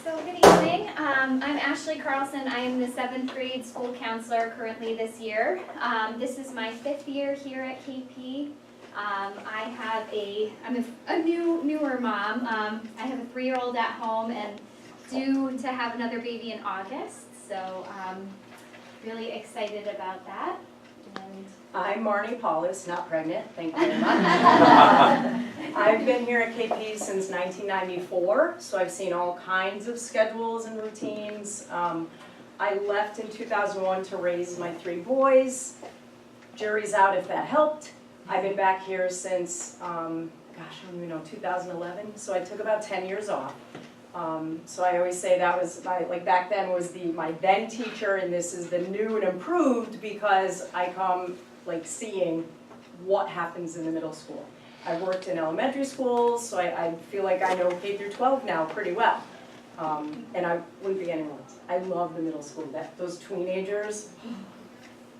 So good evening. I'm Ashley Carlson. I am the 7th grade school counselor currently this year. This is my 5th year here at KP. I'm a newer mom. I have a 3-year-old at home and due to have another baby in August. So really excited about that. And I'm Marnie Paulus, not pregnant, thank you very much. I've been here at KP since 1994, so I've seen all kinds of schedules and routines. I left in 2001 to raise my 3 boys. Jury's out if that helped. I've been back here since, 2011, so I took about 10 years off. So I always say that was back then was my then teacher, and this is the new and improved because I come seeing what happens in the middle school. I've worked in elementary schools, so I feel like I know K through 12 now pretty well. And I wouldn't be anyone else. I love the middle school. Those teenagers,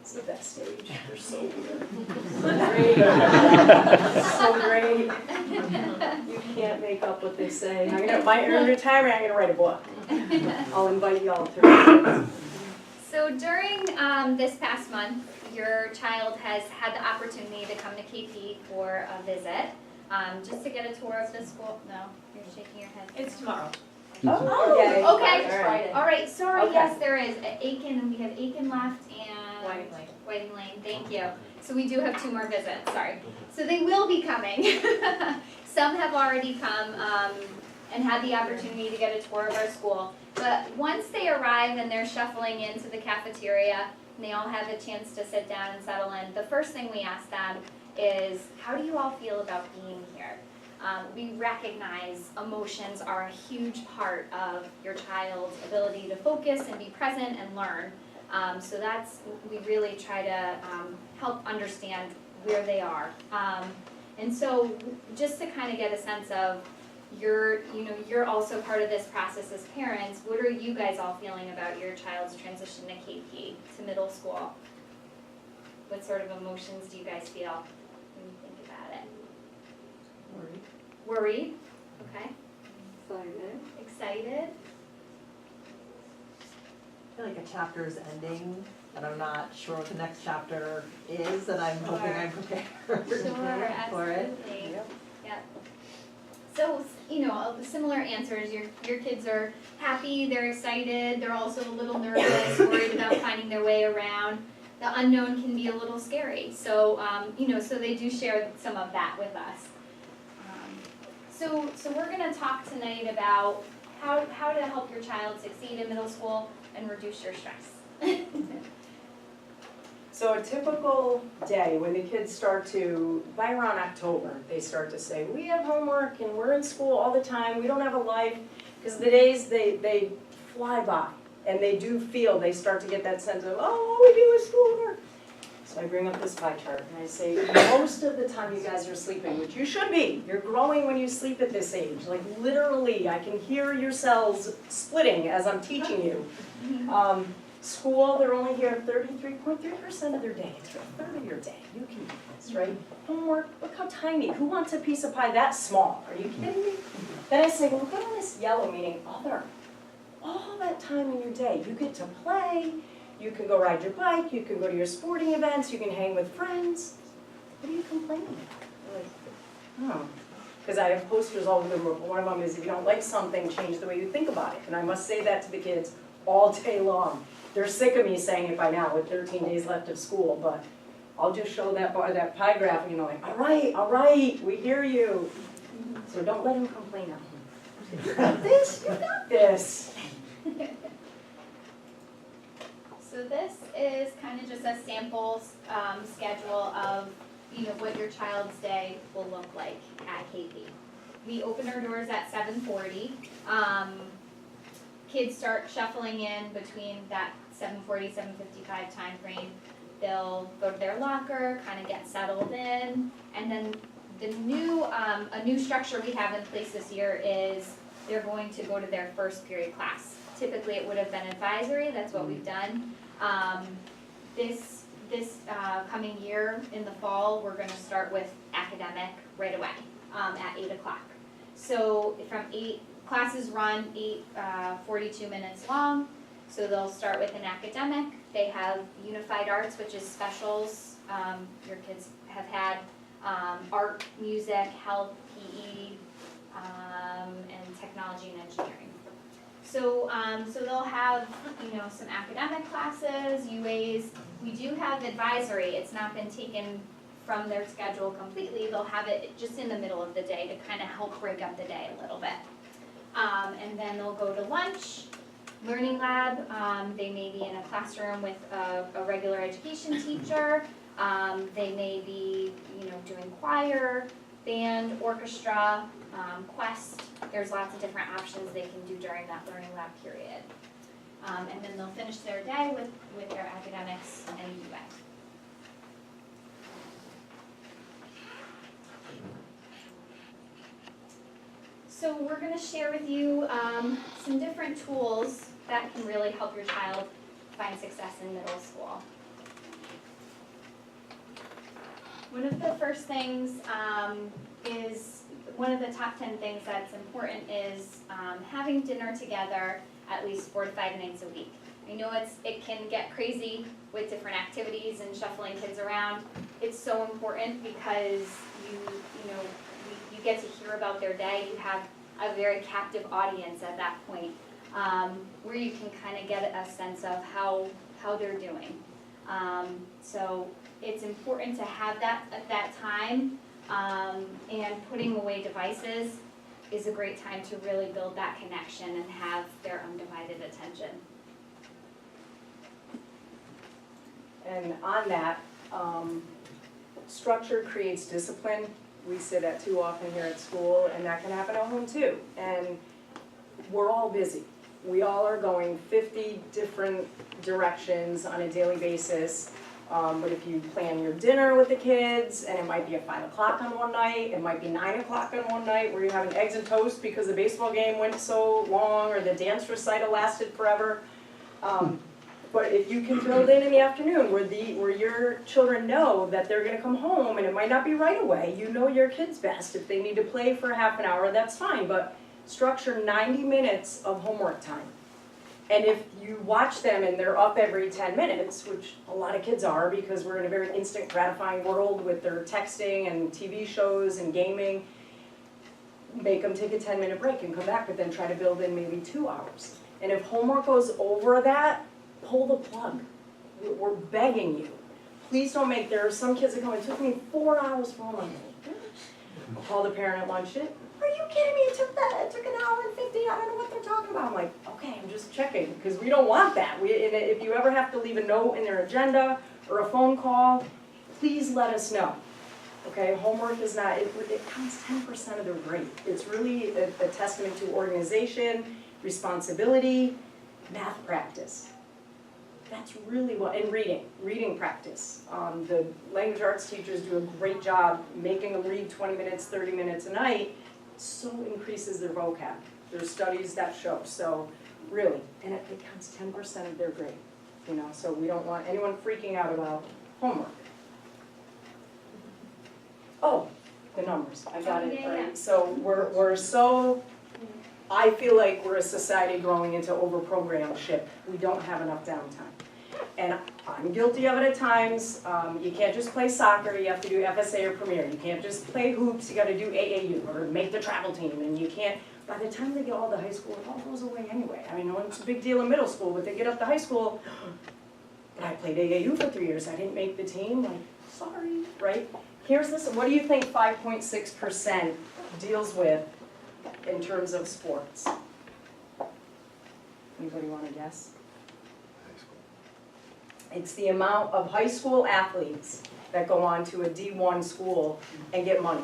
it's the best stage. They're so weird. So great. You can't make up what they say. In retirement, I'm going to write a book. I'll invite you all to. so during this past month, your child has had the opportunity to come to KP for a visit, just to get a tour of the school. No, you're shaking your head. It's tomorrow. Oh, okay. All right. All right, sorry, Okay. yes, there is. Aiken, we have Aiken left and Whiting Lane. Whiting Lane, thank you. So we do have 2 more visits, sorry. So they will be coming. Some have already come and had the opportunity to get a tour of our school. But once they arrive and they're shuffling into the cafeteria, and they all have a chance to sit down and settle in, the first thing we ask them is, how do you all feel about being here? We recognize emotions are a huge part of your child's ability to focus and be present and learn. So we really try to help understand where they are. And so just to kind of get a sense of you're also part of this process as parents, what are you guys all feeling about your child's transition to KP, to middle school? What sort of emotions do you guys feel when you think about it? Worried? Okay. Excited? I feel like a chapter is ending, and I'm not sure what the next chapter is, and I'm hoping I'm prepared Sure, for it. absolutely. Yep. So, similar answers. Your kids are happy, they're excited, they're also a little nervous, worried about finding their way around. The unknown can be a little scary. So, so they do share some of that with us. So we're going to talk tonight about how to help your child succeed in middle school and reduce your stress. So a typical day when the kids start to, by around October, they start to say, we have homework and we're in school all the time, we don't have a life, because the days they fly by, and they start to get that sense of, oh, we do is schoolwork. So I bring up this pie chart and I say, most of the time you guys are sleeping, which you should be. You're growing when you sleep at this age. Like literally, I can hear your cells splitting as I'm teaching you. School, they're only here 33.3% of their day. It's a third of your day. You can do this, right? Homework, look how tiny. Who wants a piece of pie that small? Are you kidding me? Then I say, well, look at all this yellow, meaning other. All that time in your day, you get to play. You can go ride your bike, you can go to your sporting events, you can hang with friends. What are you complaining about? Oh, because I have posters all over the room. One of them is, if you don't like something, change the way you think about it. And I must say that to the kids all day long. They're sick of me saying it by now with 13 days left of school, but I'll just show that pie graph and all right, we hear you. So don't let them complain at home. You got this, you got this. So this is kind of just a sample schedule of what your child's day will look like at KP. We open our doors at 7:40. Kids start shuffling in between that 7:40, 7:55 time frame. They'll go to their locker, kind of get settled in, and then a new structure we have in place this year is they're going to go to their first period class. Typically it would have been advisory, that's what we've done. This coming year in the fall, we're going to start with academic right away at 8 o'clock. So from 8 Classes run 42 minutes long, so they'll start with an academic. They have unified arts, which is specials your kids have had, art, music, health, PE, and technology and engineering. So, so they'll have, some academic classes, UAs. We do have advisory. It's not been taken from their schedule completely. They'll have it just in the middle of the day to kind of help break up the day a little bit. And then they'll go to lunch, learning lab. They may be in a classroom with a regular education teacher. They may be, doing choir, band, orchestra, quest. There's lots of different options they can do during that learning lab period. And then they'll finish their day with their academics and UA. So we're going to share with you some different tools that can really help your child find success in middle school. One of the first things is, one of the top 10 things that's important is having dinner together at least 4 to 5 nights a week. I know it can get crazy with different activities and shuffling kids around. It's so important because you get to hear about their day. You have a very captive audience at that point, where you can kind of get a sense of how they're doing. So it's important to have that at that time, and putting away devices is a great time to really build that connection and have their undivided attention. And on that, structure creates discipline. We say that too often here at school, and that can happen at home too. And we're all busy. We all are going 50 different directions on a daily basis. But if you plan your dinner with the kids, and it might be at 5 o'clock on one night, it might be 9 o'clock on one night, where you're having eggs and toast because the baseball game went so long, or the dance recital lasted forever. But if you can build in the afternoon where your children know that they're gonna come home, and it might not be right away, you know your kids best. If they need to play for half an hour, that's fine, but structure 90 minutes of homework time. And if you watch them and they're up every 10 minutes, which a lot of kids are because we're in a very instant gratifying world with their texting and TV shows and gaming, make them take a 10-minute break and come back, but then try to build in maybe 2 hours. And if homework goes over that, pull the plug. We're begging you. Please don't make, there are some kids that come, it took me 4 hours for homework. I'll call the parent at lunch, are you kidding me? It took an hour and 50, I don't know what they're talking about. I'm like, okay, I'm just checking, because we don't want that. And if you ever have to leave a note in their agenda or a phone call, please let us know. Okay, homework is not, it counts 10% of their grade. It's really a testament to organization, responsibility, math practice. That's really what, and reading practice. The language arts teachers do a great job making them read 20 minutes, 30 minutes a night. So increases their vocab. There's studies that show, so really, and it counts 10% of their grade, so we don't want anyone freaking out about homework. Oh, the numbers, I got it, right? Yeah. So we're so, I feel like we're a society growing into over-programmedship. We don't have enough downtime. And I'm guilty of it at times. You can't just play soccer, you have to do FSA or Premier. You can't just play hoops, you gotta do AAU or make the travel team. And you can't, by the time they get all to high school, it all goes away anyway. I mean, it's a big deal in middle school, but they get up to high school, but I played AAU for 3 years, I didn't make the team, like, sorry, right? Here's this, what do you think 5.6% deals with in terms of sports? Anybody wanna guess? It's the amount of high school athletes that go on to a D1 school and get money.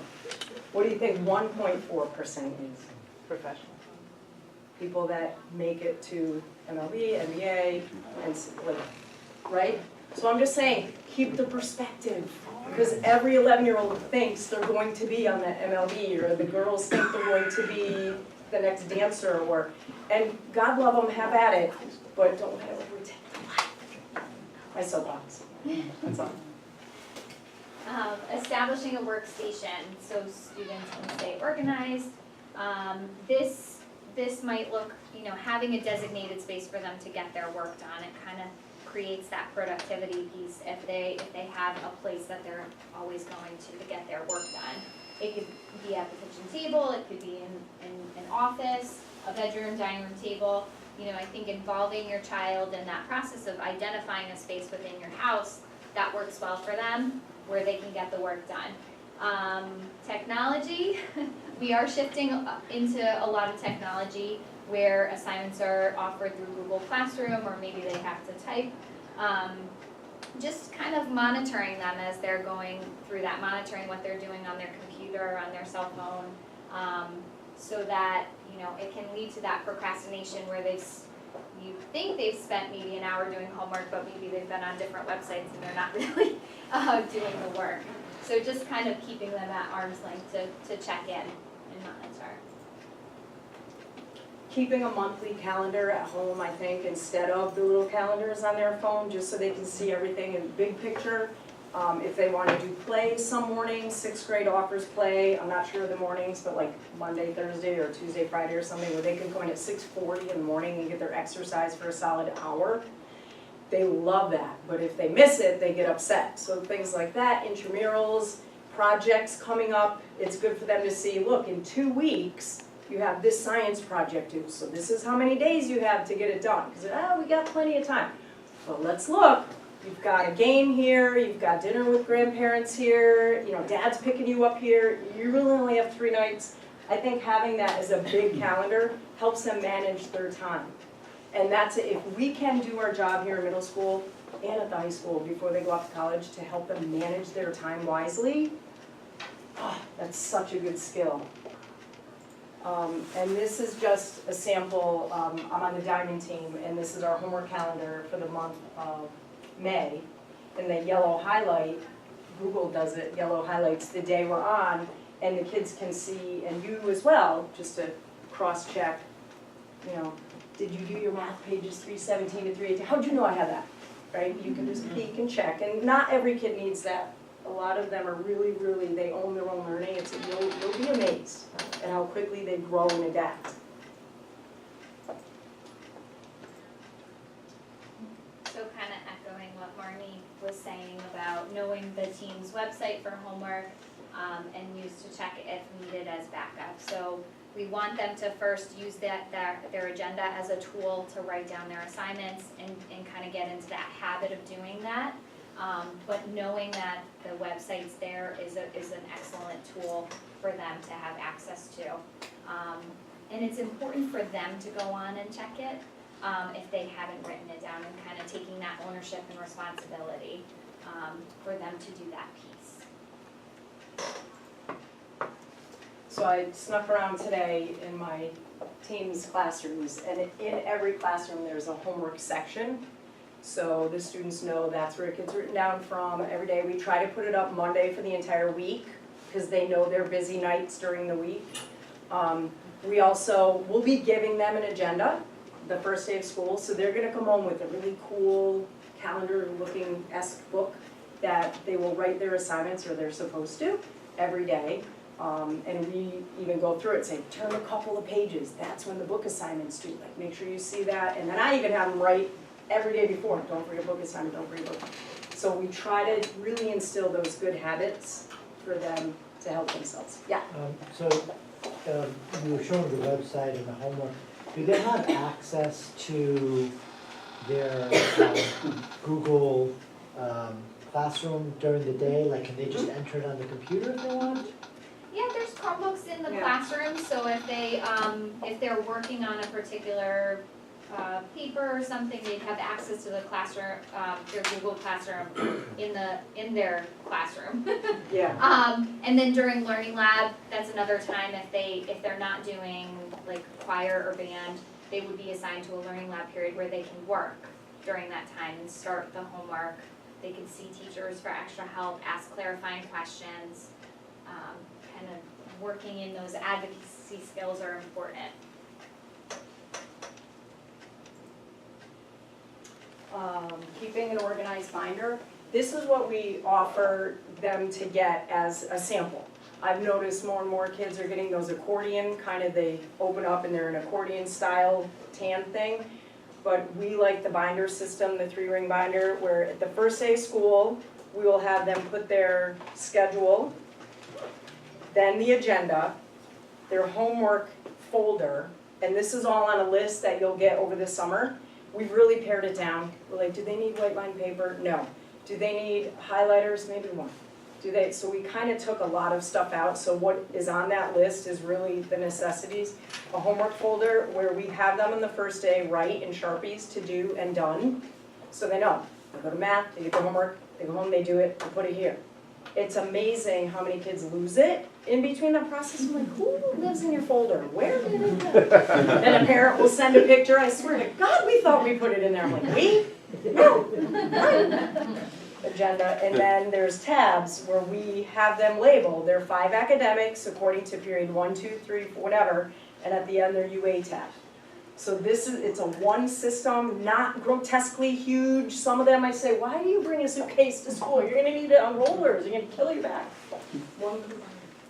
What do you think 1.4% is? Professional. People that make it to MLB, NBA, and right? So I'm just saying, keep the perspective. Because every 11-year-old thinks they're going to be on the MLB, or the girls think they're going to be the next dancer, and God love them, have at it, but don't let it overtake the life. My soapbox. That's all. Establishing a workstation so students can stay organized. This this might look, you know, having a designated space for them to get their work done, it kind of creates that productivity piece if they have a place that they're always going to get their work done. It could be at the kitchen table, it could be in an office, a bedroom, dining room table. You know, I think involving your child in that process of identifying a space within your house that works well for them, where they can get the work done. Technology, we are shifting into a lot of technology where assignments are offered through Google Classroom, or maybe they have to type. Just kind of monitoring them as they're going through that, monitoring what they're doing on their computer, on their cell phone, so that, you know, it can lead to that procrastination where you think they've spent maybe an hour doing homework, but maybe they've been on different websites and they're not really doing the work. So just kind of keeping them at arm's length to check in and monitor. Keeping a monthly calendar at home, I think, instead of the little calendars on their phone, just so they can see everything in the big picture. If they want to do play some mornings, 6th grade offers play, I'm not sure of the mornings, but like Monday, Thursday, or Tuesday, Friday or something, where they can go in at 6:40 in the morning and get their exercise for a solid hour. They love that, but if they miss it, they get upset. So things like that, intramurals, projects coming up, it's good for them to see, look, in 2 weeks, you have this science project due, so this is how many days you have to get it done. Because, we got plenty of time. But let's look, you've got a game here, you've got dinner with grandparents here, you know, dad's picking you up here, you really only have 3 nights. I think having that as a big calendar helps them manage their time. And that's, if we can do our job here in middle school and at the high school before they go off to college to help them manage their time wisely, that's such a good skill. And this is just a sample. I'm on the diamond team, and this is our homework calendar for the month of May. And the yellow highlight, Google does it, yellow highlights the day we're on, and the kids can see, and you as well, just to cross-check, you know, did you do your math pages 317 to 318? How'd you know I had that? Right? You can just peek and check, and not every kid needs that. A lot of them are really, they own their own learning. You'll be amazed at how quickly they grow and adapt. So kind of echoing what Marnie was saying about knowing the team's website for homework, and use to check it if needed as backup. So we want them to first use their agenda as a tool to write down their assignments and kind of get into that habit of doing that. But knowing that the website's there is an excellent tool for them to have access to. And it's important for them to go on and check it if they haven't written it down, and kind of taking that ownership and responsibility for them to do that piece. So I snuck around today in my team's classrooms, and in every classroom there's a homework section. So the students know that's where it gets written down from every day. We try to put it up Monday for the entire week, because they know they're busy nights during the week. We also will be giving them an agenda the first day of school, so they're gonna come home with a really cool calendar-looking-esque book that they will write their assignments, or they're supposed to, every day. And we even go through it, say, turn a couple of pages, that's when the book assignments due, like make sure you see that. And then I even have them write every day before, don't forget book assignment, don't forget book. So we try to really instill those good habits for them to help themselves. Yeah? You were showing the website and the homework. Do they have access to their Google Classroom during the day? Like, can they just enter it on the computer if they want? Yeah, there's Chromebooks in the Yeah. classroom, so if they're working on a particular paper or something, they'd have access to the classroom, their Google Classroom in their classroom. Yeah. And then during Learning Lab, that's another time if they're not doing like choir or band, they would be assigned to a Learning Lab period where they can work during that time and start the homework. They can see teachers for extra help, ask clarifying questions. Kind of working in those advocacy skills are important. Keeping an organized binder. This is what we offer them to get as a sample. I've noticed more and more kids are getting those accordion, kind of they open up and they're an accordion style tan thing. But we like the binder system, the 3-ring binder, where at the first day of school, we will have them put their schedule, then the agenda, their homework folder, and this is all on a list that you'll get over the summer. We've really pared it down. We're like, do they need white line paper? No. Do they need highlighters? Maybe one. Do they? So we kind of took a lot of stuff out. So what is on that list is really the necessities. A homework folder where we have them on the first day write in Sharpies to do and done. So they know. They go to math, they get the homework, they go home, they do it, they put it here. It's amazing how many kids lose it in between the process. I'm like, who lives in your folder? Where did it go? Then a parent will send a picture. I swear to God, we thought we put it in there. I'm like, we? No. Agenda, and then there's tabs where we have them labeled. They're 5 academics according to period 1, 2, 3, 4, whatever, and at the end they're UA tab. So it's a one system, not grotesquely huge. Some of them I say, why do you bring a suitcase to school? You're gonna need it on rollers, you're gonna kill your back. One,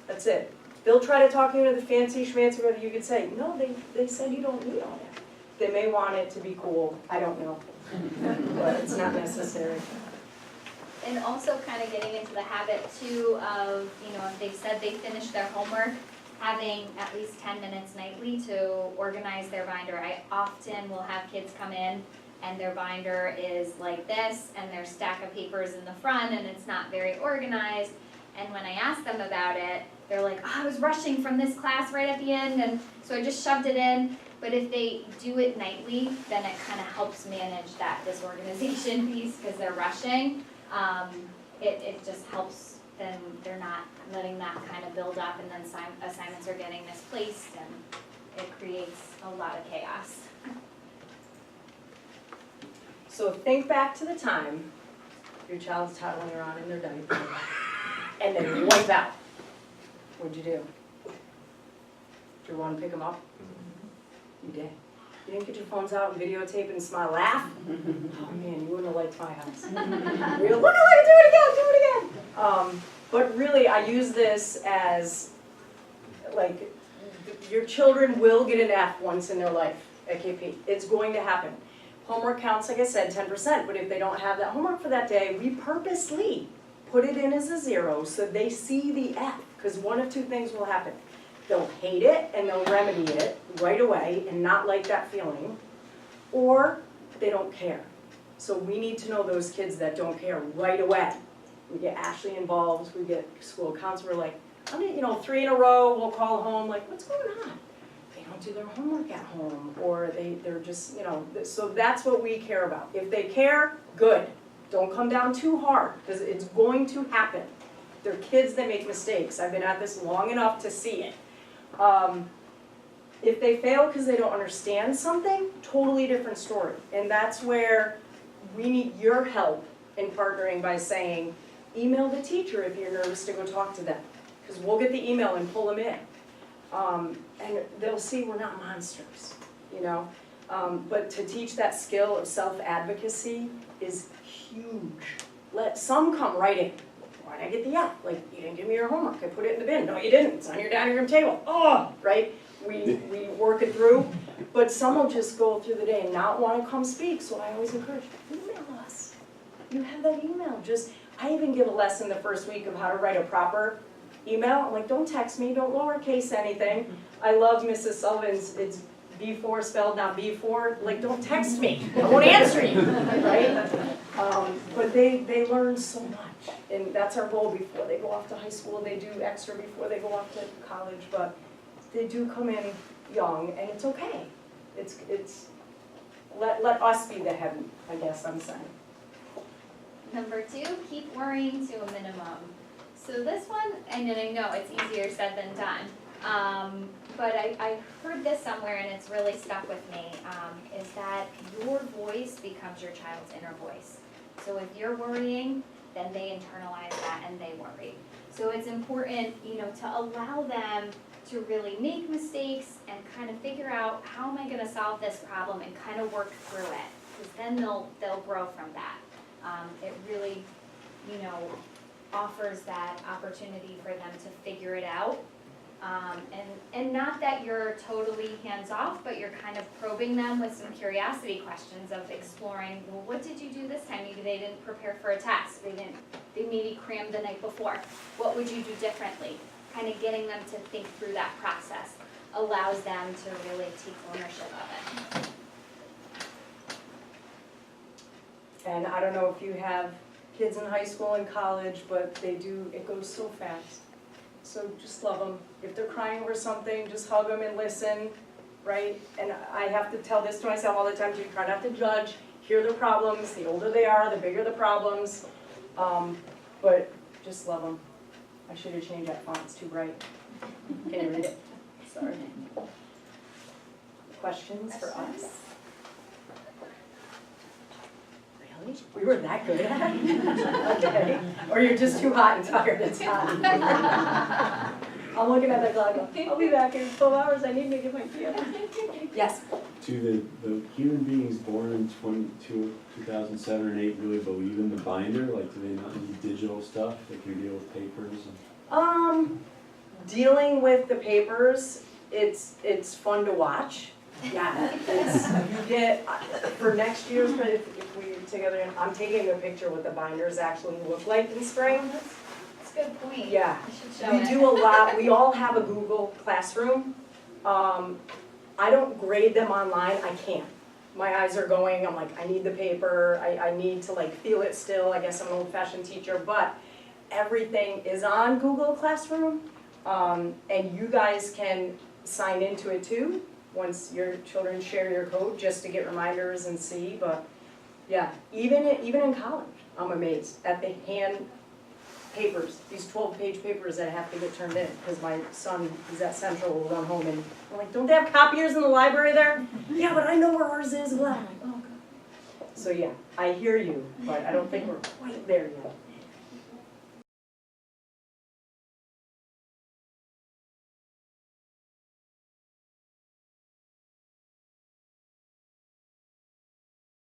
that's it. They'll try to talk you into the fancy schmancy, whether you could say, no, they said you don't need all that. They may want it to be cool, I don't know, but it's not necessary. And also kind of getting into the habit too of, if they've said they finished their homework, having at least 10 minutes nightly to organize their binder. I often will have kids come in and their binder is like this and their stack of papers in the front and it's not very organized. And when I ask them about it, they're like, oh, I was rushing from this class right at the end and so I just shoved it in. But if they do it nightly, then it kind of helps manage that disorganization piece because they're rushing. It just helps them, they're not letting that kind of build up and then assignments are getting misplaced and it creates a lot of chaos. So think back to the time your child's toddling around in their diaper and they wipe out. What'd you do? Did you want to pick them up? You did. You didn't get your phones out and videotape and smile, laugh? Oh man, you wouldn't have liked my house. You're look, do it again. But really, I use this as, like, your children will get an F once in their life at KP. It's going to happen. Homework counts, like I said, 10%, but if they don't have that homework for that day, we purposely put it in as a 0 so they see the F, because one of two things will happen. They'll hate it and they'll remedy it right away and not like that feeling, or they don't care. So we need to know those kids that don't care right away. We get Ashley involved, we get school counselor, like, 3 in a row, we'll call home, like, what's going on? They don't do their homework at home, or they're just, so that's what we care about. If they care, good. Don't come down too hard, because it's going to happen. They're kids that make mistakes. I've been at this long enough to see it. If they fail because they don't understand something, totally different story. And that's where we need your help in partnering by saying, email the teacher if you're nervous to go talk to them. Because we'll get the email and pull them in. And they'll see we're not monsters, But to teach that skill of self-advocacy is huge. Let some come right in. Why'd I get the F? Like, you didn't give me your homework. I put it in the bin. No, you didn't. It's on your dining room table. Oh, right? We work it through. But some will just go through the day and not want to come speak. So I always encourage, email us. You have that email. I even give a lesson the first week of how to write a proper email. I'm like, don't text me. Don't lowercase anything. I love Mrs. Sullivan's. It's B4 spelled, not B4. Like, don't text me. I won't answer you. Right? But they learn so much. And that's our goal before they go off to high school. They do extra before they go off to college. But they do come in young, and it's okay. Let us be the heavy, I guess I'm saying. Number 2, keep worrying to a minimum. So this one, and I know it's easier said than done, but I heard this somewhere and it's really stuck with me, is that your voice becomes your child's inner voice. So if you're worrying, then they internalize that and they worry. So it's important, to allow them to really make mistakes and kind of figure out how am I going to solve this problem and kind of work through it, because then they'll grow from that. It really, offers that opportunity for them to figure it out. And not that you're totally hands-off, but you're kind of probing them with some curiosity questions of exploring, well, what did you do this time? Maybe they didn't prepare for a test, they maybe crammed the night before. What would you do differently? Kind of getting them to think through that process allows them to really take ownership of it. And I don't know if you have kids in high school and college, but they do, it goes so fast. So just love them. If they're crying over something, just hug them and listen, right? And I have to tell this to myself all the time too, try not to judge, hear their problems. The older they are, the bigger the problems. But just love them. I should have changed that font, it's too bright. Can you read it? Sorry. Questions for us? Really? We were that good at it? Okay. Or you're just too hot and tired, it's hot. I'm looking at the clock, I'll be back in 12 hours, I need to get my piano. Yes? Do the human beings born in 2007 and 8 really believe in the binder? Like, do they not need digital stuff? They can deal with papers? Dealing with the papers, it's fun to watch. Yeah, you get, for next year's, if we're together, I'm taking a picture what the binders actually look like in spring. That's a good point. Yeah. I should show We it. do a lot, we all have a Google Classroom. I don't grade them online, I can't. My eyes are going, I'm like, I need the paper, I need to like feel it still, I guess I'm an old-fashioned teacher, but everything is on Google Classroom. And you guys can sign into it too, once your children share your code, just to get reminders and see, but yeah, even in college, I'm amazed at the hand papers, these 12-page papers that have to get turned in, because my son is at Central, will run home and I'm like, don't they have copiers in the library there? Yeah, but I know where ours is, blah. I'm like, oh God. So yeah, I hear you, but I don't think we're quite there yet.